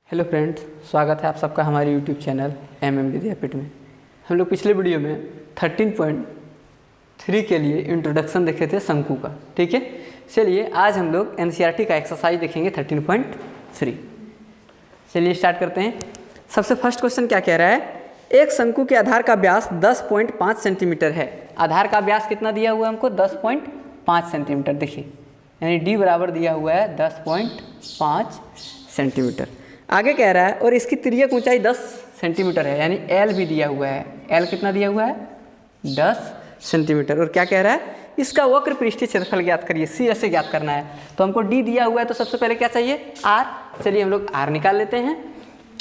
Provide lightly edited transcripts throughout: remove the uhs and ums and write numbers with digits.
Hello friends, स्वागत है आप सबका हमारे यूट्यूब चैनल MM विद्यापीठ में। हम लोग पिछले वीडियो में 13.3 के लिए इंट्रोडक्शन देखे थे शंकु का। ठीक है, चलिए आज हम लोग NCERT का एक्सरसाइज देखेंगे 13.3। चलिए स्टार्ट करते हैं। सबसे फर्स्ट क्वेश्चन क्या कह रहा है, एक शंकु के आधार का व्यास 10.5 सेंटीमीटर है। आधार का व्यास कितना दिया हुआ है हमको, 10.5 सेंटीमीटर। देखिए यानी D बराबर दिया हुआ है 10.5 सेंटीमीटर। आगे कह रहा है और इसकी तिर्यक ऊंचाई 10 सेंटीमीटर है, यानी L भी दिया हुआ है। L कितना दिया हुआ है, 10 सेंटीमीटर। और क्या कह रहा है, इसका वक्र पृष्ठीय क्षेत्रफल ज्ञात करिए। C ऐसे ज्ञात करना है, तो हमको D दिया हुआ है, तो सबसे पहले क्या चाहिए, R। चलिए हम लोग R निकाल लेते हैं।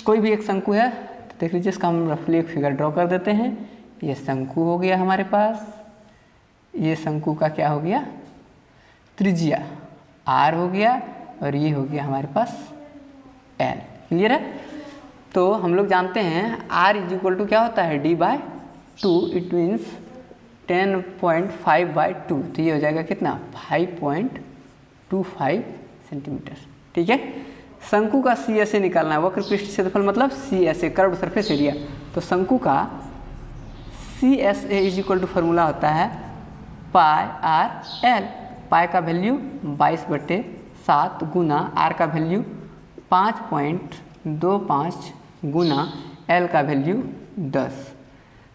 कोई भी एक शंकु है तो देख लीजिए, इसका हम रफली एक फिगर ड्रॉ कर देते हैं। ये शंकु हो गया हमारे पास, ये शंकु का क्या हो गया, त्रिज्या R हो गया, और ये हो गया हमारे पास L। क्लियर है। तो हम लोग जानते हैं R इज इक्वल टू क्या होता है, D/2। इट मीन्स 10.5/2, तो ये हो जाएगा कितना, 5.25 सेंटीमीटर। ठीक है। शंकु का CSA निकालना है, वक्र पृष्ठ क्षेत्रफल मतलब CSA, कर्व्ड सरफेस एरिया। तो शंकु का CSA is equal to formula होता है πr/L। पाई का वैल्यू 22/7 गुना R का वैल्यू 5.25 गुना L का वैल्यू 10।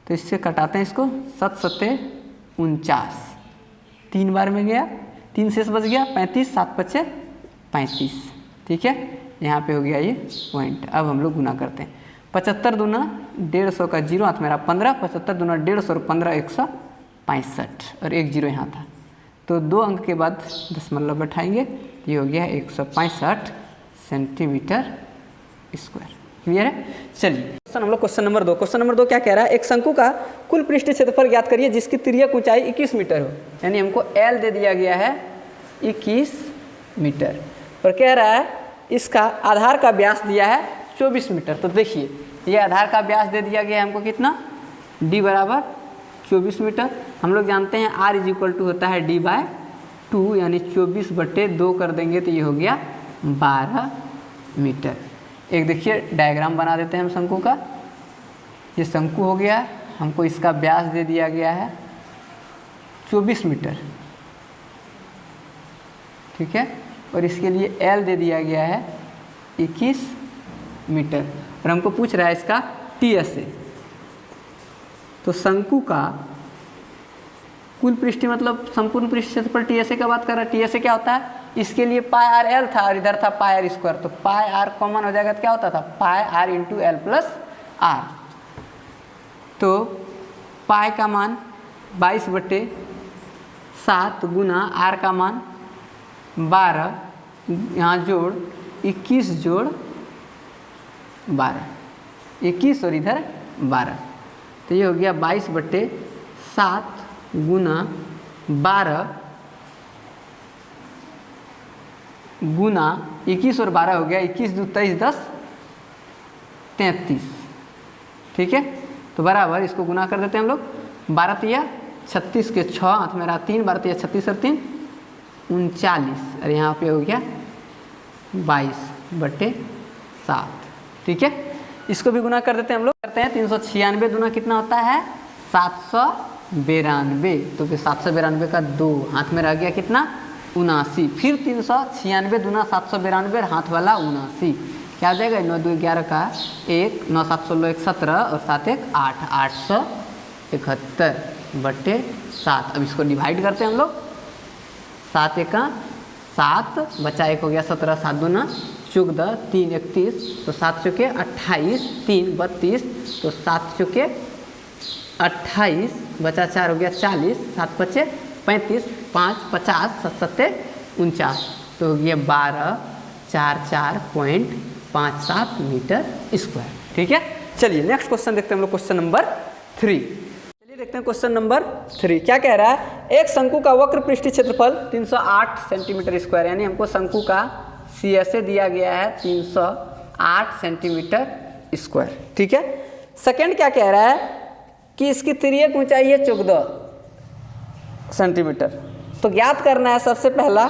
तो इससे कटाते हैं इसको, 7×7 = 49, 3 बार में गया, 3 शेष बच गया, 35, 7×5 = 35। ठीक है, यहाँ पे हो गया ये पॉइंट। अब हम लोग गुना करते हैं, 75 दूना 150 का 0 हाथ मेरा 15, 75 दूना 150 और 15 165, और एक 0 यहाँ था, तो 2 अंक के बाद दशमलव बैठाएंगे, ये हो गया 165 सेंटीमीटर स्क्वायर। क्लियर है। चलिए क्वेश्चन हम लोग क्वेश्चन नंबर 2। क्वेश्चन नंबर 2 क्या कह रहा है, एक शंकु का कुल पृष्ठीय क्षेत्रफल ज्ञात करिए जिसकी तिर्यक ऊंचाई 21 मीटर हो। यानी हमको L दे दिया गया है 21 मीटर, और कह रहा है इसका आधार का व्यास दिया है 24 मीटर। तो देखिए ये आधार का व्यास दे दिया गया है हमको कितना, D बराबर 24 मीटर। हम लोग जानते हैं R इज इक्वल टू होता है D/2, यानी 24/2 कर देंगे तो ये हो गया 12 मीटर। एक देखिए डायग्राम बना देते हैं हम शंकु का। ये शंकु हो गया, हमको इसका व्यास दे दिया गया है 24 मीटर। ठीक है, और इसके लिए L दे दिया गया है 21 मीटर, और हमको पूछ रहा है इसका TSA। तो शंकु का कुल पृष्ठीय मतलब संपूर्ण पृष्ठ क्षेत्रफल TSA का बात कर रहा है। TSA क्या होता है, इसके लिए πr/L था और इधर था πr², तो πr कॉमन हो जाएगा तो क्या होता था, πr × L + R। तो पाई का मान 22/7 गुना R का मान 12, यहाँ जोड़ 21 जोड़ 12, 21 और इधर 12, तो ये हो गया 22/7 गुना 12 गुना 21 और 12 हो गया 21 × 2 = 23, 10 = 33। ठीक है, तो बराबर इसको गुना कर देते हैं हम लोग, 12 × 36 के 6 हाथ में रहा 3, 12 × 36 और 3 = 39, और यहाँ पे हो गया 22/7। ठीक है, इसको भी गुना कर देते हैं हम लोग, करते हैं 396 दूना कितना होता है, 792। तो फिर 792 का 2 हाथ में रह गया कितना, 79। फिर 396 दूना 792, हाथ वाला 79, क्या आ जाएगा, 9 × 2 = 11 का 1, 9 × 7 = 16, 1 17 और 7 × 1 = 8, 871/7। अब इसको डिवाइड करते हैं हम लोग, 7 × 1 = 7, बचा 1 हो गया 17, 7 दूना 14, 3 × 31, तो 7 × 4 = 28, 3 × 32, तो 7 × 4 = 28, बचा 4 हो गया 40, 7 × 5 = 35, 5 × 50, 7 × 7 = 49, तो हो गया 1244.57 मीटर स्क्वायर। ठीक है, चलिए नेक्स्ट क्वेश्चन देखते हैं हम लोग, क्वेश्चन नंबर 3। चलिए देखते हैं क्वेश्चन नंबर 3 क्या कह रहा है, एक शंकु का वक्र पृष्ठीय क्षेत्रफल 308 सेंटीमीटर स्क्वायर। यानी हमको शंकु का CSA दिया गया है 308 सेंटीमीटर स्क्वायर। ठीक है, सेकेंड क्या कह रहा है कि इसकी तिर्यक ऊंचाई है 14 सेंटीमीटर। तो ज्ञात करना है सबसे पहला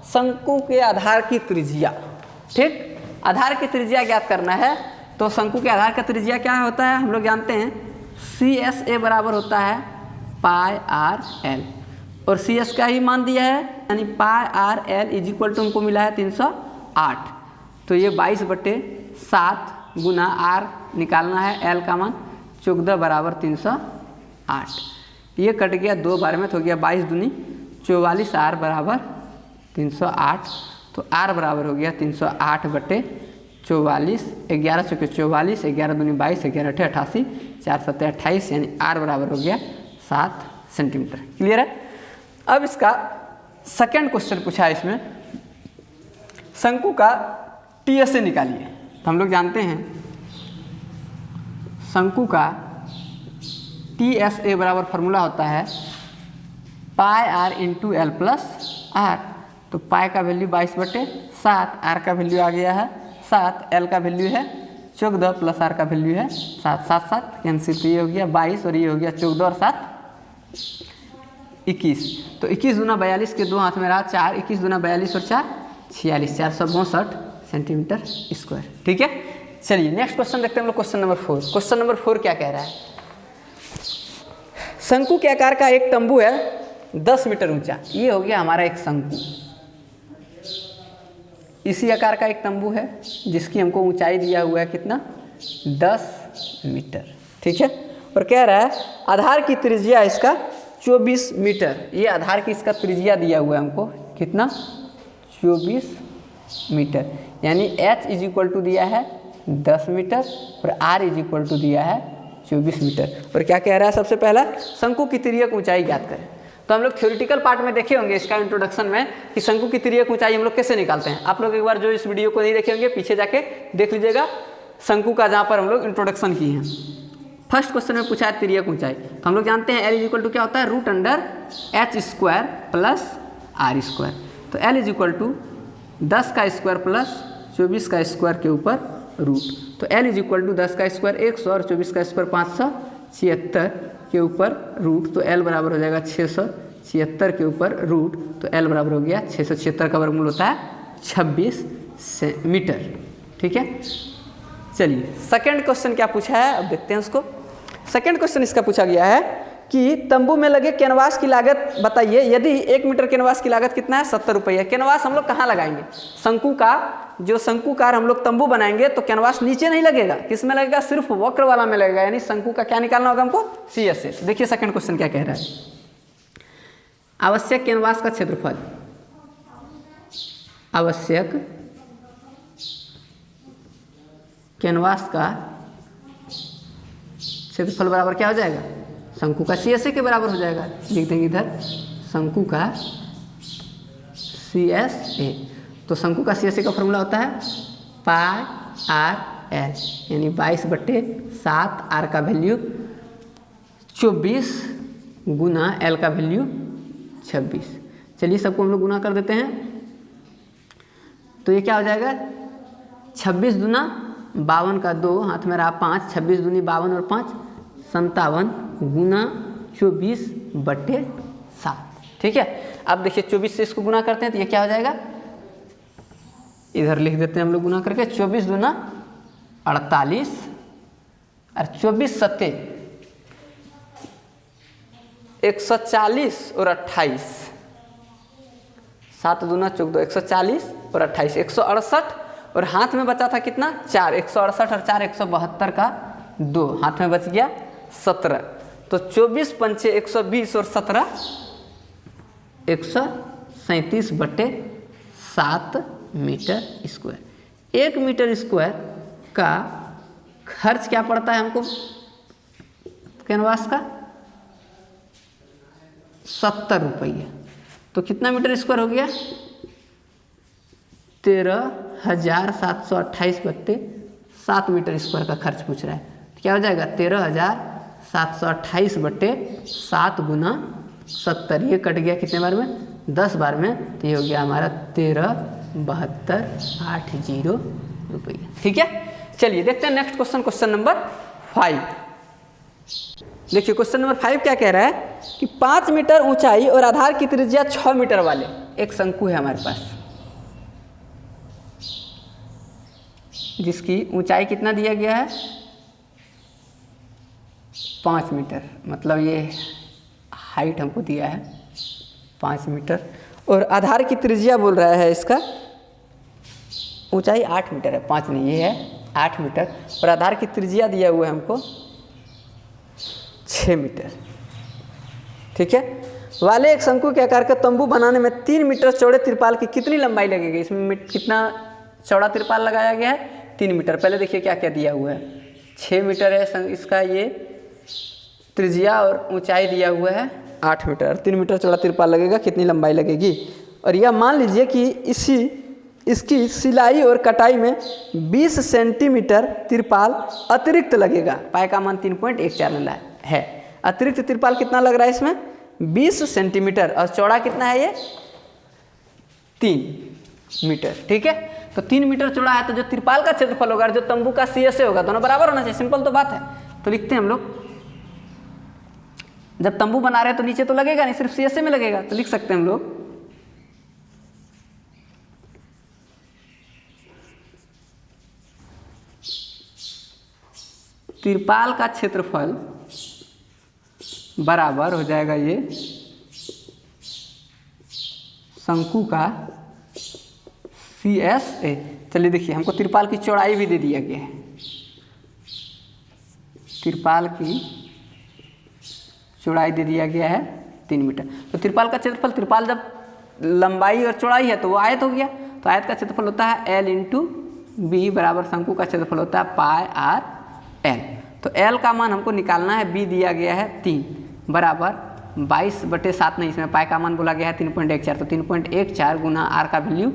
शंकु के आधार की त्रिज्या। ठीक, आधार की त्रिज्या ज्ञात करना है तो शंकु के आधार का त्रिज्या क्या होता है हम लोग जानते हैं, CSA बराबर होता है पाई आर एल, और CS का ही मान दिया है यानी pi r l is equal to हमको मिला है 308। तो ये 22/7 गुना आर निकालना है, एल का मान 14 बराबर 308। ये कट गया 2 बार में तो हो गया 22 दूनी 44, आर बराबर 308। तो आर बराबर हो गया 308/44, 11 चौके 44, 11 दूनी 22, 11 अठे 88, 4 7 28, यानी आर बराबर हो गया 7 सेंटीमीटर। क्लियर है। अब इसका सेकंड क्वेश्चन पूछा है, इसमें शंकु का TSA निकालिए। तो हम लोग जानते हैं शंकु का TSA बराबर फॉर्मूला होता है pi r into l plus r. तो पाई का वैल्यू 22/7, आर का वैल्यू आ गया है 7, एल का वैल्यू है 14 प्लस आर का वैल्यू है 7, 7 7 कैंसिल, तो ये हो गया 22 और ये हो गया 14 और 7 21। तो 21 दूना 42 के 2 हाथ में रहा 4, 21 दूना 42 और 4 46, 462 सेंटीमीटर स्क्वायर। ठीक है। चलिए नेक्स्ट क्वेश्चन देखते हैं हम लोग, क्वेश्चन नंबर 4। क्वेश्चन नंबर 4 क्या कह रहा है, शंकु के आकार का एक तंबू है 10 मीटर ऊंचा। ये हो गया हमारा एक शंकु, इसी आकार का एक तंबू है जिसकी हमको ऊंचाई दिया हुआ है कितना, 10 मीटर। ठीक है। और कह रहा है आधार की त्रिज्या इसका 24 मीटर। ये आधार की इसका त्रिज्या दिया हुआ है हमको कितना, 24 मीटर, यानी H इज इक्वल टू दिया है 10 मीटर और R इज इक्वल टू दिया है 24 मीटर। और क्या कह रहा है, सबसे पहला शंकु की तिर्यक ऊंचाई ज्ञात करें। तो हम लोग थ्योरेटिकल पार्ट में देखे होंगे इसका इंट्रोडक्शन में कि शंकु की तिर्यक ऊंचाई हम लोग कैसे निकालते हैं। आप लोग एक बार जो इस वीडियो को नहीं देखे होंगे पीछे जाके देख लीजिएगा शंकु का, जहाँ पर हम लोग इंट्रोडक्शन किए हैं। फर्स्ट क्वेश्चन में पूछा है तिर्यक ऊंचाई। तो हम लोग जानते हैं L इज इक्वल टू क्या होता है, √H² प्लस R²। तो L इज इक्वल टू 10 का स्क्वायर प्लस 24 का स्क्वायर के ऊपर रूट। तो L इज इक्वल टू 10 का स्क्वायर 100 और 24 का स्क्वायर 576 के ऊपर रूट। तो L बराबर हो जाएगा 676 के ऊपर रूट। तो L बराबर हो गया 676 का वर्गमूल होता है 26 मीटर। ठीक है। चलिए सेकंड क्वेश्चन क्या पूछा है, अब देखते हैं उसको। सेकंड क्वेश्चन इसका पूछा गया है कि तंबू में लगे कैनवास की लागत बताइए। यदि 1 मीटर कैनवास की लागत कितना है, 70 रुपये। कैनवास हम लोग कहाँ लगाएंगे, शंकु का जो शंकुकार हम लोग तंबू बनाएंगे तो कैनवास नीचे नहीं लगेगा, किस में लगेगा, सिर्फ वक्र वाला में लगेगा, यानी शंकु का क्या निकालना होगा हमको, CSA। देखिए सेकंड क्वेश्चन क्या कह रहा है, आवश्यक कैनवास का क्षेत्रफल, आवश्यक कैनवास का क्षेत्रफल बराबर क्या हो जाएगा, शंकु का CSA के बराबर हो जाएगा। लिख देंगे इधर शंकु का CSA। तो शंकु का CSA का फॉर्मूला होता है पाई आर एल, यानी 22/7, आर का वैल्यू 24 गुना एल का वैल्यू 26। चलिए सबको हम लोग गुना कर देते हैं। तो ये क्या हो जाएगा, 26 दूना 52 का 2 हाथ में रहा 5, 26 दूनी 52 और 5 57 गुना 24/7। ठीक है। अब देखिए 24 से इसको गुना करते हैं तो ये क्या हो जाएगा, इधर लिख देते हैं हम लोग गुना करके, 24 दूना 48 और 24 सत्ते 140 और 28, 7 दूना 14, 140 और 28 168, और हाथ में बचा था कितना 4, 168 और 4 172 का 2 हाथ में बच गया 17। तो 24 पंचे 120 और 17 137/7 मीटर स्क्वायर। 1 मीटर स्क्वायर का खर्च क्या पड़ता है हमको कैनवास का, 70 रुपये। तो कितना मीटर स्क्वायर हो गया, 13,728/7 मीटर स्क्वायर का खर्च पूछ रहा है। तो क्या हो जाएगा 13,728/7 गुना 70। ये कट गया कितने बार में, 10 बार में। तो ये हो गया हमारा 13,72,880 रुपये। ठीक है। चलिए देखते हैं नेक्स्ट क्वेश्चन, क्वेश्चन नंबर 5। देखिए क्वेश्चन नंबर 5 क्या कह रहा है कि 5 मीटर ऊंचाई और आधार की त्रिज्या 6 मीटर वाले एक शंकु है हमारे पास। जिसकी ऊंचाई कितना दिया गया है 5 मीटर, मतलब ये हाइट हमको दिया है 5 मीटर, और आधार की त्रिज्या बोल रहा है इसका ऊंचाई 8 मीटर है, 5 नहीं, ये है 8 मीटर, और आधार की त्रिज्या दिया हुआ है हमको 6 मीटर। ठीक है, वाले एक शंकु के आकार का तंबू बनाने में 3 मीटर चौड़े तिरपाल की कितनी लंबाई लगेगी? इसमें कितना चौड़ा तिरपाल लगाया गया है 3 मीटर। पहले देखिए क्या क्या दिया हुआ है, 6 मीटर है इसका ये त्रिज्या, और ऊंचाई दिया हुआ है 8 मीटर, 3 मीटर चौड़ा तिरपाल लगेगा, कितनी लंबाई लगेगी? और यह मान लीजिए कि इसकी सिलाई और कटाई में 20 सेंटीमीटर तिरपाल अतिरिक्त लगेगा। पाई का मान 3.14 है, अतिरिक्त तिरपाल कितना लग रहा है इसमें 20 सेंटीमीटर, और चौड़ा कितना है ये 3 मीटर। ठीक है, तो 3 मीटर चौड़ा है, तो जो तिरपाल का क्षेत्रफल होगा और जो तंबू का CSA होगा दोनों बराबर होना चाहिए, सिंपल तो बात है। तो लिखते हैं हम लोग, जब तंबू बना रहे हैं तो नीचे तो लगेगा नहीं, सिर्फ CSA में लगेगा, तो लिख सकते हैं हम लोग तिरपाल का क्षेत्रफल बराबर हो जाएगा ये शंकु का CSA। चलिए देखिए, हमको तिरपाल की चौड़ाई भी दे दिया गया है, तिरपाल की चौड़ाई दे दिया गया है 3 मीटर। तो तिरपाल का क्षेत्रफल, तिरपाल जब लंबाई और चौड़ाई है तो वो आयत हो गया, तो आयत का क्षेत्रफल होता है L इंटू बी बराबर शंकु का क्षेत्रफल होता है पाई आर एल। तो L का मान हमको निकालना है, B दिया गया है 3 बराबर 22/7 नहीं, इसमें पाई का मान बोला गया है 3.14, तो 3.14 गुना R का वैल्यू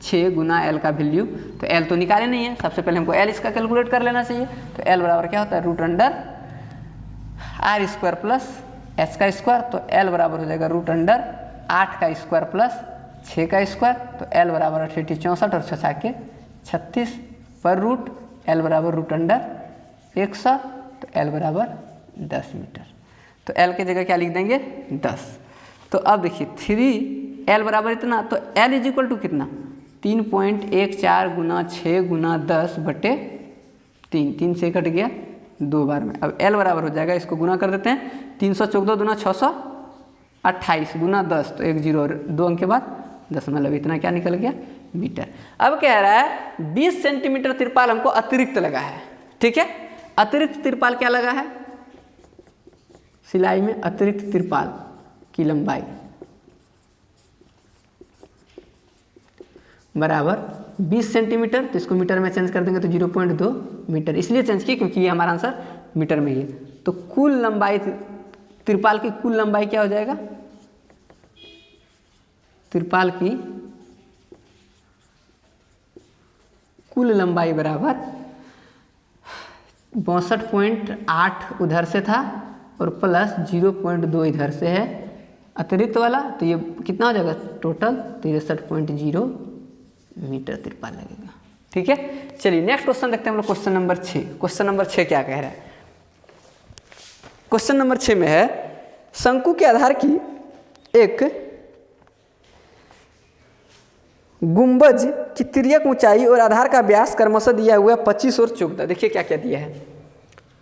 6 गुना L का वैल्यू, तो L तो निकाले नहीं है, सबसे पहले हमको L इसका कैलकुलेट कर लेना चाहिए। तो L बराबर क्या होता है √R² प्लस H का स्क्वायर, तो L बराबर हो जाएगा √8 का स्क्वायर प्लस 6 का स्क्वायर, तो L बराबर 64 और 6 के 36 पर रूट L बराबर √100, तो L बराबर 10 मीटर। तो L की जगह क्या लिख देंगे 10। तो अब देखिए 3L बराबर इतना, तो L इज इक्वल टू कितना 3.14 गुना 6 गुना 10/3, 3 से कट गया 2 बार में। अब L बराबर हो जाएगा, इसको गुना कर देते हैं, 314 दूना 628 गुना 10, तो 1 0 और 2 अंक के बाद 10, मतलब इतना क्या निकल गया मीटर। अब कह रहा है 20 सेंटीमीटर तिरपाल हमको अतिरिक्त लगा है। ठीक है, अतिरिक्त तिरपाल क्या लगा है, सिलाई में अतिरिक्त तिरपाल की लंबाई बराबर 20 सेंटीमीटर, तो इसको मीटर में चेंज कर देंगे तो 0.2 मीटर, इसलिए चेंज किया क्योंकि ये हमारा आंसर मीटर में ही है। तो कुल लंबाई, तिरपाल की कुल लंबाई क्या हो जाएगा, तिरपाल की कुल लंबाई बराबर 62.8 उधर से था और प्लस 0.2 इधर से है अतिरिक्त वाला, तो ये कितना हो जाएगा टोटल 63.0 मीटर तिरपाल लगेगा। ठीक है, चलिए नेक्स्ट क्वेश्चन देखते हैं हम लोग, क्वेश्चन नंबर 6। क्वेश्चन नंबर 6 क्या कह रहा है, क्वेश्चन नंबर 6 में है शंकु के आधार की एक गुंबज की तिर्यक ऊंचाई और आधार का व्यास क्रमशः दिया हुआ है 25 और 14। देखिए क्या क्या दिया है,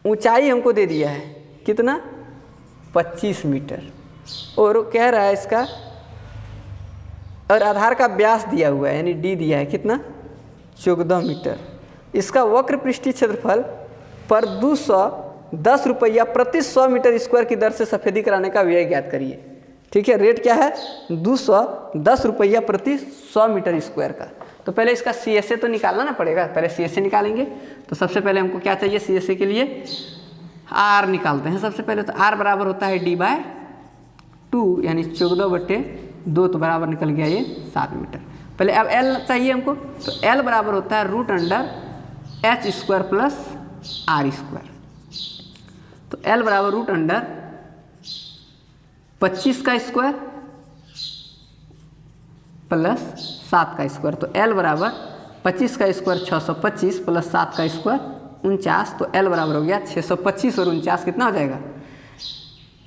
ऊंचाई हमको दे दिया है कितना 25 मीटर, और कह रहा है इसका, और आधार का व्यास दिया हुआ है यानी D दिया है कितना 14 मीटर। इसका वक्र पृष्ठीय क्षेत्रफल पर 210 रुपया प्रति 100 मीटर स्क्वायर की दर से सफेदी कराने का व्यय ज्ञात करिए। ठीक है, रेट क्या है 210 रुपया प्रति 100 मीटर स्क्वायर का। तो पहले इसका CSA तो निकालना ना पड़ेगा, पहले CSA निकालेंगे। तो सबसे पहले हमको क्या चाहिए CSA के लिए, R निकालते हैं सबसे पहले। तो R बराबर होता है D/2 यानी 14/2, तो बराबर निकल गया ये 7 मीटर। पहले अब L चाहिए हमको, तो L बराबर होता है √H² प्लस R²। तो L बराबर √25 का स्क्वायर प्लस 7 का स्क्वायर, तो L बराबर 25 का स्क्वायर 625 प्लस 7 का स्क्वायर 49, तो L बराबर हो गया 625 और 49 कितना हो जाएगा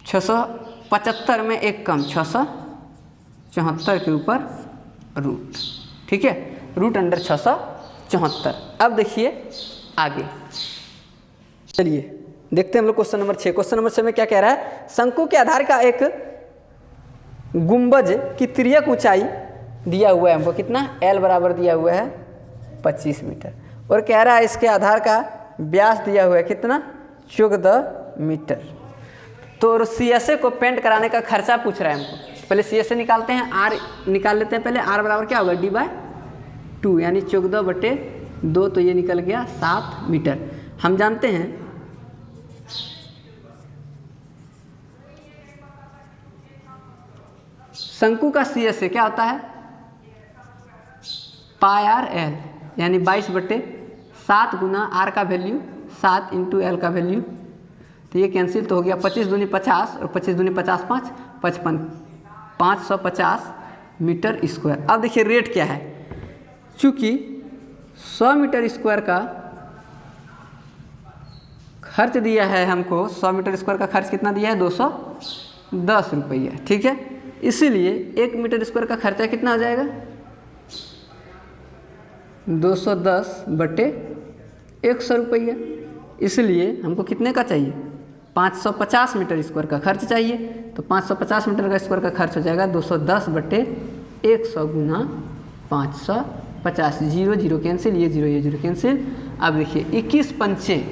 675 में एक कम 674 के ऊपर रूट। ठीक है, √675 74। अब देखिए आगे, चलिए देखते हैं हम लोग क्वेश्चन नंबर 6। क्वेश्चन नंबर 6 में क्या कह रहा है, शंकु के आधार का एक गुंबज की तिर्यक ऊंचाई दिया हुआ है हमको, कितना, L बराबर दिया हुआ है 25 मीटर, और कह रहा है इसके आधार का व्यास दिया हुआ है कितना, 14 मीटर। तो CSA को पेंट कराने का खर्चा पूछ रहा है हमको। पहले CSA निकालते हैं, R निकाल लेते हैं पहले। R बराबर क्या होगा, D/2 यानी 14/2, तो ये निकल गया 7 मीटर। हम जानते हैं शंकु का CSA क्या होता है, πr/L यानी 22/7 गुना R का वैल्यू 7 इंटू L का वैल्यू, तो ये कैंसिल तो हो गया, 25 दूनी 50 और 25 दूनी 50 5 55, 550 मीटर स्क्वायर। अब देखिए रेट क्या है, चूँकि 100 मीटर स्क्वायर का खर्च दिया है हमको, 100 मीटर स्क्वायर का खर्च कितना दिया है, 210 रुपया, ठीक है। इसीलिए 1 मीटर स्क्वायर का खर्चा कितना हो जाएगा, 210/100 रुपया। इसलिए हमको कितने का चाहिए, 550 मीटर स्क्वायर का खर्च चाहिए। तो 550 मीटर का स्क्वायर का खर्च हो जाएगा 210/100 गुना 550, 0 0 कैंसिल, ये 0 ये 0 कैंसिल। अब देखिए 21 पंचे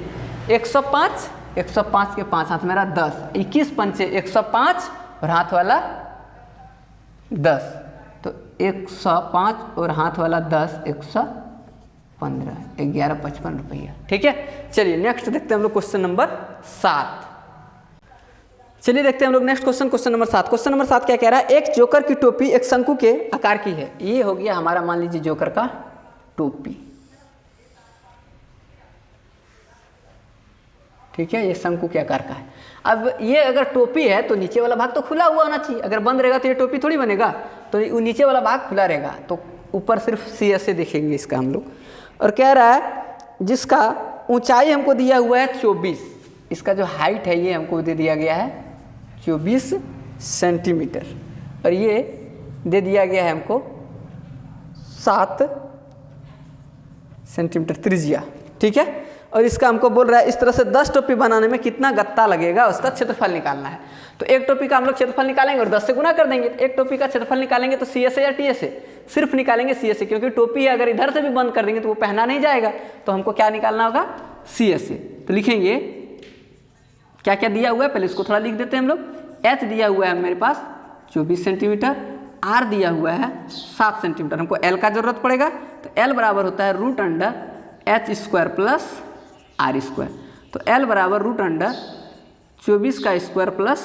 105, 105 के 5 हाथ मेरा 10, 21 पंचे 105 और हाथ वाला 10, तो 105 और हाथ वाला 10, 115, 1155 रुपया, ठीक है। चलिए नेक्स्ट देखते हैं हम लोग क्वेश्चन नंबर 7। चलिए देखते हैं हम लोग next question, question number 7। Question number 7 क्या कह रहा है, एक जोकर की टोपी एक शंकु के आकार की है। ये हो गया हमारा, मान लीजिए जोकर का टोपी, ठीक है, ये शंकु के आकार का है। अब ये अगर टोपी है तो नीचे वाला भाग तो खुला हुआ होना चाहिए, अगर बंद रहेगा तो ये टोपी थोड़ी बनेगा, तो नीचे वाला भाग खुला रहेगा, तो ऊपर सिर्फ CSA देखेंगे इसका हम लोग। और कह रहा है जिसका ऊंचाई हमको दिया हुआ है 24, इसका जो हाइट है ये हमको दे दिया गया है 24 सेंटीमीटर, और ये दे दिया गया है हमको 7 सेंटीमीटर त्रिज्या, ठीक है। और इसका हमको बोल रहा है इस तरह से 10 टोपी बनाने में कितना गत्ता लगेगा, उसका क्षेत्रफल निकालना है। तो एक टोपी का हम लोग क्षेत्रफल निकालेंगे और 10 से गुना कर देंगे। तो एक टोपी का क्षेत्रफल निकालेंगे तो CSA या TSA, सिर्फ निकालेंगे CSA, क्योंकि टोपी है अगर इधर से भी बंद कर देंगे तो वो पहना नहीं जाएगा, तो हमको क्या निकालना होगा, CSA। तो लिखेंगे क्या क्या दिया हुआ है, पहले इसको थोड़ा लिख देते हैं हम लोग। H दिया हुआ है मेरे पास 24 सेंटीमीटर, R दिया हुआ है 7 सेंटीमीटर, हमको L का जरूरत पड़ेगा, तो L बराबर होता है √H² प्लस R²। तो L बराबर √24 का स्क्वायर प्लस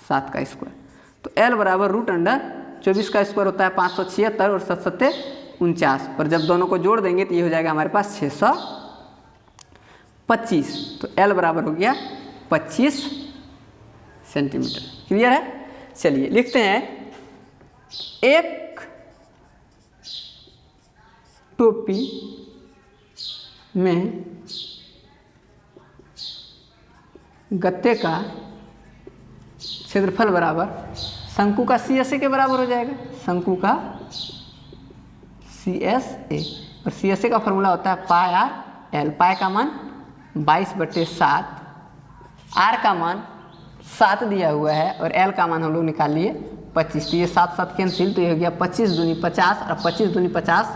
7 का स्क्वायर, तो L बराबर √24 का स्क्वायर होता है 576 और 7 7 49, पर जब दोनों को जोड़ देंगे तो ये हो जाएगा हमारे पास 625। तो L बराबर हो गया 25 सेंटीमीटर। क्लियर है। चलिए लिखते हैं, एक टोपी में गत्ते का क्षेत्रफल बराबर शंकु का CSA के बराबर हो जाएगा, शंकु का CSA, और CSA का फॉर्मूला होता है πr/L। पाई का मान 22/7, R का मान 7 दिया हुआ है और L का मान हम लोग निकाल लिए 25, तो ये 7 7 कैंसिल, तो ये हो गया 25 दूनी 50 और 25 दूनी 50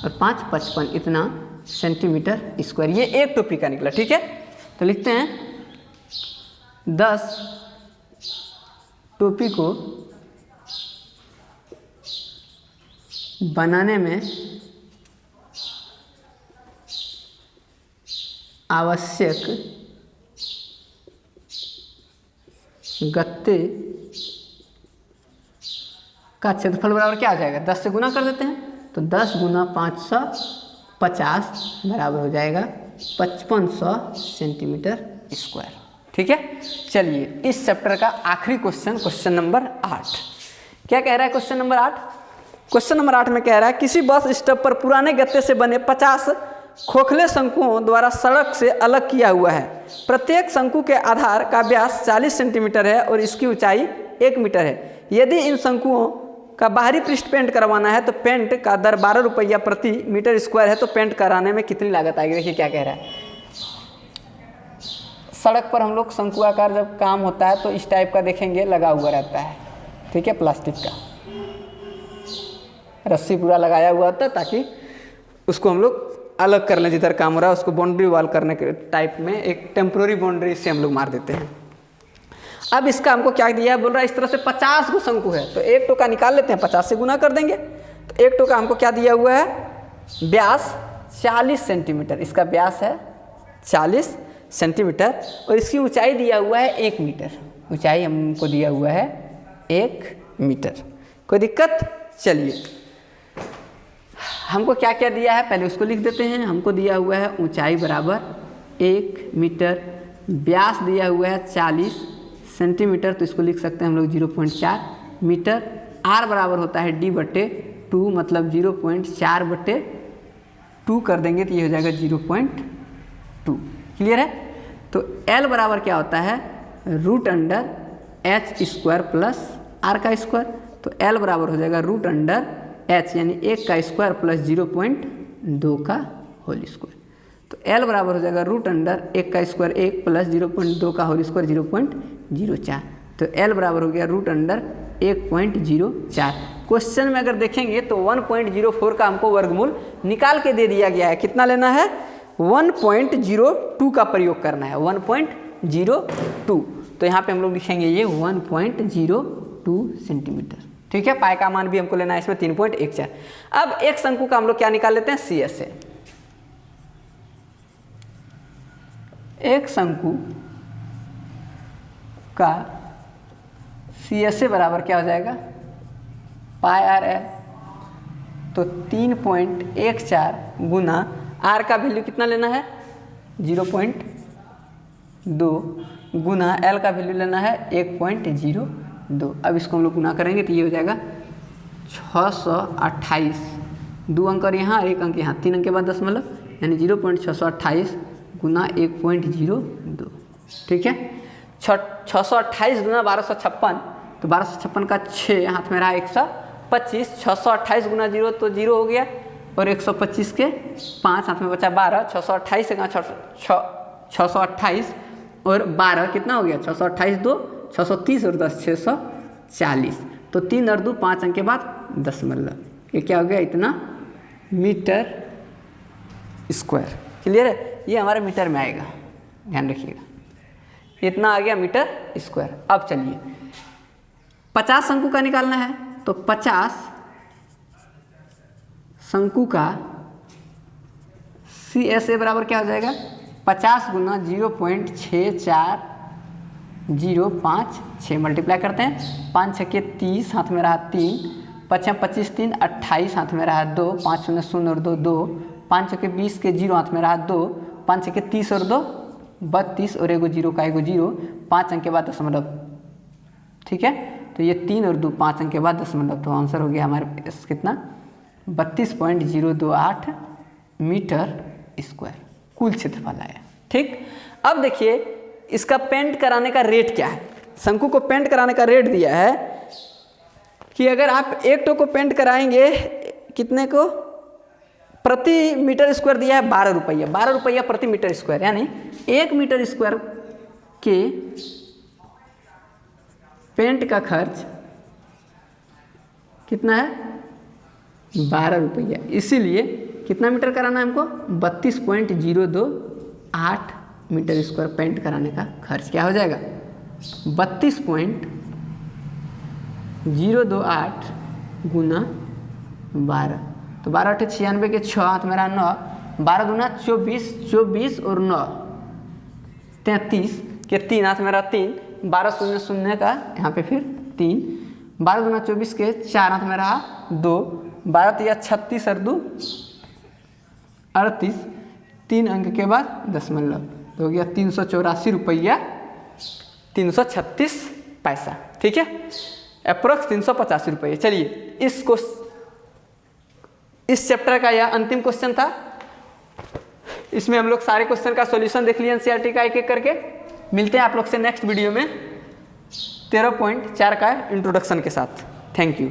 और 5 55, इतना सेंटीमीटर स्क्वायर। ये एक टोपी का निकला, ठीक है। तो लिखते हैं 10 टोपी को बनाने में आवश्यक गत्ते का क्षेत्रफल बराबर क्या आ जाएगा, 10 से गुना कर देते हैं, तो 10 गुना 550 बराबर हो जाएगा 5500 सेंटीमीटर स्क्वायर, ठीक है। चलिए इस चैप्टर का आखिरी क्वेश्चन, क्वेश्चन नंबर 8 क्या कह रहा है। क्वेश्चन नंबर 8, क्वेश्चन नंबर 8 में कह रहा है किसी बस स्टॉप पर पुराने गत्ते से बने 50 खोखले शंकुओं द्वारा सड़क से अलग किया हुआ है। प्रत्येक शंकु के आधार का व्यास 40 सेंटीमीटर है और इसकी ऊंचाई 1 मीटर है। यदि इन शंकुओं का बाहरी पृष्ठ पेंट करवाना है तो पेंट का दर 12 रुपया प्रति मीटर स्क्वायर है, तो पेंट कराने में कितनी लागत आएगी? देखिए क्या कह रहा है। सड़क पर हम लोग शंकु आकार जब काम होता है तो इस टाइप का देखेंगे लगा हुआ रहता है, ठीक है, प्लास्टिक का रस्सी पूरा लगाया हुआ होता है ताकि उसको हम लोग अलग कर लें, जिधर काम हो रहा है उसको बाउंड्री वॉल करने के टाइप में एक टेम्प्रोरी बाउंड्री से हम लोग मार देते हैं। अब इसका हमको क्या दिया है, बोल रहा है इस तरह से 50 गो शंकु है, तो एक टोका निकाल लेते हैं, 50 से गुना कर देंगे। तो एक टोका हमको क्या दिया हुआ है, व्यास 40 सेंटीमीटर, इसका व्यास है 40 सेंटीमीटर और इसकी ऊंचाई दिया हुआ है 1 मीटर, ऊंचाई हमको दिया हुआ है 1 मीटर। कोई दिक्कत? चलिए हमको क्या क्या दिया है पहले उसको लिख देते हैं। हमको दिया हुआ है ऊंचाई बराबर 1 मीटर, व्यास दिया हुआ है 40 सेंटीमीटर, तो इसको लिख सकते हैं हम लोग 0.4 मीटर। आर बराबर होता है D/2, मतलब 0.4/2 कर देंगे तो ये हो जाएगा 0.2। क्लियर है? तो L बराबर क्या होता है, √h² प्लस r का स्क्वायर, तो L बराबर हो जाएगा √h यानी 1 का स्क्वायर प्लस 0.2 का होल स्क्वायर। तो L बराबर हो जाएगा √1 का स्क्वायर 1 प्लस 0.2 का होल स्क्वायर 0.04। तो L बराबर हो गया √1.04। क्वेश्चन में अगर देखेंगे तो 1.04 का हमको वर्गमूल निकाल के दे दिया गया है। कितना लेना है? 1.02 का प्रयोग करना है, 1.02। तो यहाँ पे हम लोग लिखेंगे ये 1.02 सेंटीमीटर। ठीक है, पाई का मान भी हमको लेना है इसमें 3.14। अब एक शंकु का हम लोग क्या निकाल लेते हैं, CS से। एक शंकु का CS बराबर क्या हो जाएगा, πr/l। तो 3.14 गुना r का वैल्यू कितना लेना है, 0.2 गुना l का वैल्यू लेना है 1.02। अब इसको हम लोग गुना करेंगे तो ये हो जाएगा 628, 2 अंक और यहाँ 1 अंक यहाँ, 3 अंक के बाद दशमलव यानी 0.628 गुना 1.02। ठीक है, 628 गुना 1256, तो 1256 का 6 हाथ में रहा 125, 628 गुना 0 तो 0 हो गया और 125 के 5 हाथ में बचा 12, 628 से कहाँ 628 और 12 कितना हो गया, 628 2 630 और 10 640। तो 3 और 2 5 अंक के बाद दशमलव, ये क्या हो गया, इतना मीटर स्क्वायर। क्लियर है? ये हमारे मीटर में आएगा, ध्यान रखिएगा, इतना आ गया मीटर स्क्वायर। अब चलिए 50 शंकु का निकालना है, तो 50 शंकु का CSA बराबर क्या हो जाएगा, 50 गुना 0.64056 मल्टीप्लाई करते हैं, 5 6 के 30 हाथ में रहा 3, 5 25 3 28 हाथ में रहा 2, 5 0 0 और 2 2, 5 के 20 के 0 हाथ में रहा 2, 5 के 30 और 2 32 और एगो 0 का एगो 0, 5 अंक के बाद दशमलव। ठीक है, तो ये 3 और 2 5 अंक के बाद दशमलव, तो आंसर हो गया हमारे पास कितना, 32.028 मीटर स्क्वायर कुल क्षेत्रफल आया। ठीक, अब देखिए इसका पेंट कराने का रेट क्या है। शंकु को पेंट कराने का रेट दिया है कि अगर आप एक टो को पेंट कराएंगे कितने को, प्रति मीटर स्क्वायर दिया है 12 रुपया, 12 रुपया प्रति मीटर स्क्वायर, यानी 1 मीटर स्क्वायर के पेंट का खर्च कितना है, 12 रुपया। इसीलिए कितना मीटर कराना है हमको, 32.028 मीटर स्क्वायर पेंट कराने का खर्च क्या हो जाएगा, 32.028 गुना 12, तो 12 8 96 के 6 हाथ मेरा 9, 12 गुना 24, 24 और 9 33 के 3 हाथ मेरा 3, 12 0 0 का यहाँ पे फिर 3, 12 गुना 24 के 4 हाथ में रहा 2, 12 या 36 और 2 38, 3 अंक के बाद दशमलव, तो हो गया 384 रुपया 336 पैसा। ठीक है, अप्रोक्स 385 रुपये। चलिए इस चैप्टर का यह अंतिम क्वेश्चन था। इसमें हम लोग सारे क्वेश्चन का सॉल्यूशन देख लिए एनसीईआरटी का एक एक करके। मिलते हैं आप लोग से नेक्स्ट वीडियो में 13.4 का इंट्रोडक्शन के साथ। Thank you.